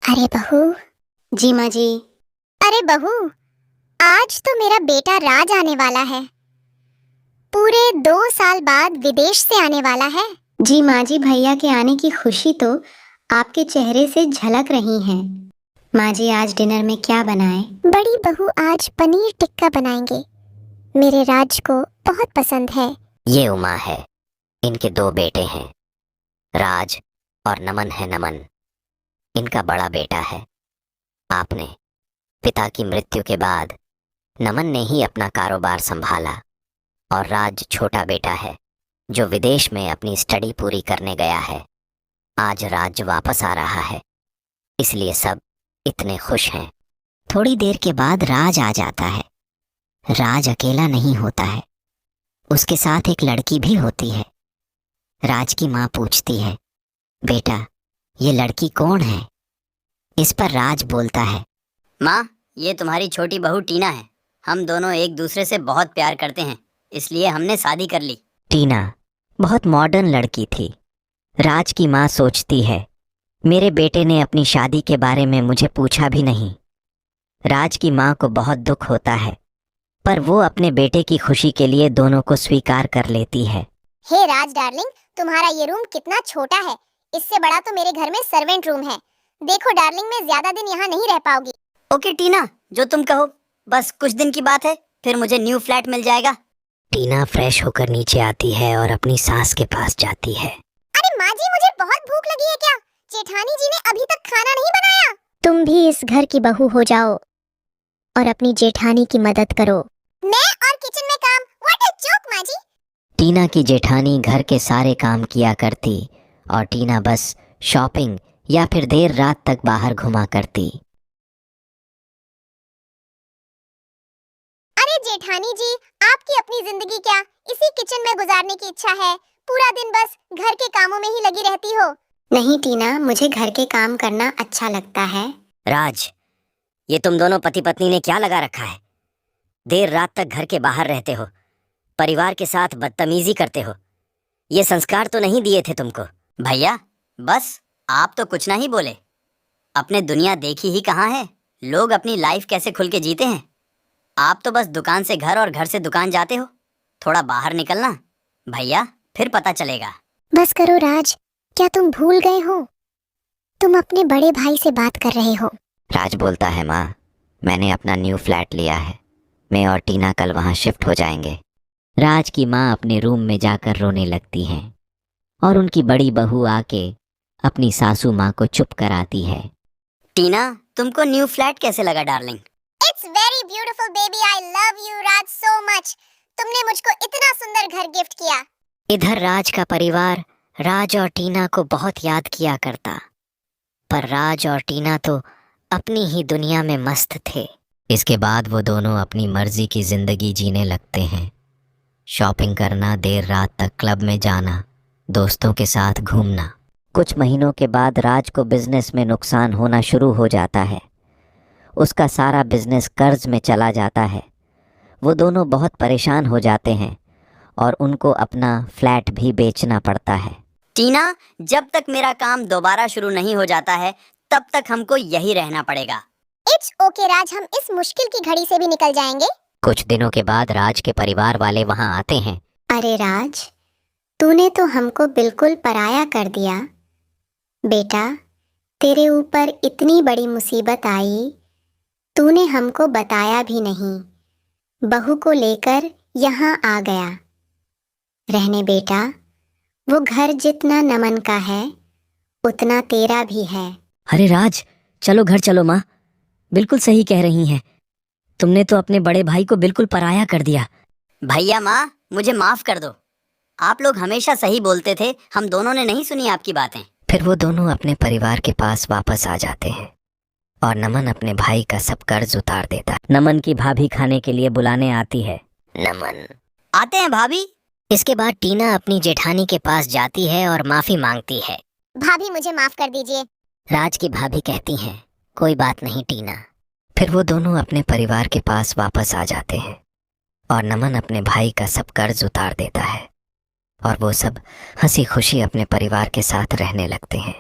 अरे बहू। जी माँ जी। अरे बहू, आज तो मेरा बेटा राज आने वाला है। पूरे 2 साल बाद विदेश से आने वाला है। जी माँ जी, भैया के आने की खुशी तो आपके चेहरे से झलक रही है। माँ जी, आज डिनर में क्या बनाएं? बड़ी बहू आज पनीर टिक्का बनाएंगे। मेरे राज को बहुत पसंद है। ये उमा है, इनके 2 बेटे हैं, राज और नमन है। नमन इनका बड़ा बेटा है। आपने पिता की मृत्यु के बाद नमन ने ही अपना कारोबार संभाला और राज छोटा बेटा है जो विदेश में अपनी स्टडी पूरी करने गया है। आज राज वापस आ रहा है, इसलिए सब इतने खुश हैं। थोड़ी देर के बाद राज आ जाता है। राज अकेला नहीं होता है, उसके साथ एक लड़की भी होती है। राज की माँ पूछती है, बेटा ये लड़की कौन है? इस पर राज बोलता है, माँ ये तुम्हारी छोटी बहू टीना है। हम दोनों एक दूसरे से बहुत प्यार करते हैं, इसलिए हमने शादी कर ली। टीना बहुत मॉडर्न लड़की थी। राज की माँ सोचती है, मेरे बेटे ने अपनी शादी के बारे में मुझे पूछा भी नहीं। राज की माँ को बहुत दुख होता है, पर वो अपने बेटे की खुशी के लिए दोनों को स्वीकार कर लेती है। हे राज डार्लिंग, तुम्हारा ये रूम कितना छोटा है। इससे बड़ा तो मेरे घर में सर्वेंट रूम है। देखो डार्लिंग, मैं ज्यादा दिन यहाँ नहीं रह पाऊंगी। ओके टीना, जो तुम कहो, बस कुछ दिन की बात है, फिर मुझे न्यू फ्लैट मिल जाएगा। टीना फ्रेश होकर नीचे आती है और अपनी सास के पास जाती है। अरे माँ जी, मुझे बहुत भूख लगी है। क्या जेठानी जी ने अभी तक खाना नहीं बनाया? तुम भी इस घर की बहू हो जाओ और अपनी जेठानी की मदद करो। मैं और किचन में काम? व्हाट अ जोक माँ जी। टीना की जेठानी घर के सारे काम किया करती और टीना बस शॉपिंग या फिर देर रात तक बाहर घुमा करती। अरे जेठानी जी, आपकी अपनी जिंदगी क्या इसी किचन में गुजारने की इच्छा है? पूरा दिन बस घर के कामों में ही लगी रहती हो। नहीं टीना, मुझे घर के काम करना अच्छा लगता है। राज, ये तुम दोनों पति पत्नी ने क्या लगा रखा है? देर रात तक घर के बाहर रहते हो, परिवार के साथ बदतमीजी करते हो। ये संस्कार तो नहीं दिए थे तुमको। भैया बस, आप तो कुछ ना ही बोले। अपने दुनिया देखी ही कहाँ है? लोग अपनी लाइफ कैसे खुल के जीते हैं। आप तो बस दुकान से घर और घर से दुकान जाते हो। थोड़ा बाहर निकलना भैया, फिर पता चलेगा। बस करो राज, क्या तुम भूल गए हो? तुम अपने बड़े भाई से बात कर रहे हो। राज बोलता है, माँ मैंने अपना न्यू फ्लैट लिया है, मैं और टीना कल वहाँ शिफ्ट हो जाएंगे। राज की माँ अपने रूम में जाकर रोने लगती हैं और उनकी बड़ी बहू आके अपनी सासू माँ को चुप कराती है। टीना, तुमको न्यू फ्लैट कैसे लगा darling? It's very beautiful baby, I love you Raj so much. तुमने मुझको इतना सुंदर घर गिफ्ट किया। इधर राज का परिवार राज और टीना को बहुत याद किया करता, पर राज और टीना तो अपनी ही दुनिया में मस्त थे। इसके बाद वो दोनों अपनी मर्जी की जिंदगी जीने लगते हैं। शॉपिंग करना, देर रात तक क्लब में जाना, दोस्तों के साथ घूमना। कुछ महीनों के बाद राज को बिजनेस में नुकसान होना शुरू हो जाता है। उसका सारा बिजनेस कर्ज में चला जाता है। वो दोनों बहुत परेशान हो जाते हैं और उनको अपना फ्लैट भी बेचना पड़ता है। टीना, जब तक मेरा काम दोबारा शुरू नहीं हो जाता है तब तक हमको यही रहना पड़ेगा। इट्स ओके राज, हम इस मुश्किल की घड़ी से भी निकल जाएंगे। कुछ दिनों के बाद राज के परिवार वाले वहाँ आते हैं। अरे राज, तूने तो हमको बिल्कुल पराया कर दिया। बेटा, तेरे ऊपर इतनी बड़ी मुसीबत आई, तूने हमको बताया भी नहीं। बहू को लेकर यहाँ आ गया। रहने बेटा, वो घर जितना नमन का है उतना तेरा भी है। अरे राज, चलो घर चलो। माँ बिल्कुल सही कह रही हैं। तुमने तो अपने बड़े भाई को बिल्कुल पराया कर दिया। भैया माँ, मुझे माफ कर दो। आप लोग हमेशा सही बोलते थे, हम दोनों ने नहीं सुनी आपकी बातें। फिर वो दोनों अपने परिवार के पास वापस आ जाते हैं और नमन अपने भाई का सब कर्ज उतार देता है। नमन की भाभी खाने के लिए बुलाने आती है। नमन, आते हैं भाभी। इसके बाद टीना अपनी जेठानी के पास जाती है और माफी मांगती है। भाभी मुझे माफ कर दीजिए। राज की भाभी कहती हैं, कोई बात नहीं टीना। फिर वो दोनों अपने परिवार के पास वापस आ जाते हैं और नमन अपने भाई का सब कर्ज उतार देता है और वो सब हंसी खुशी अपने परिवार के साथ रहने लगते हैं।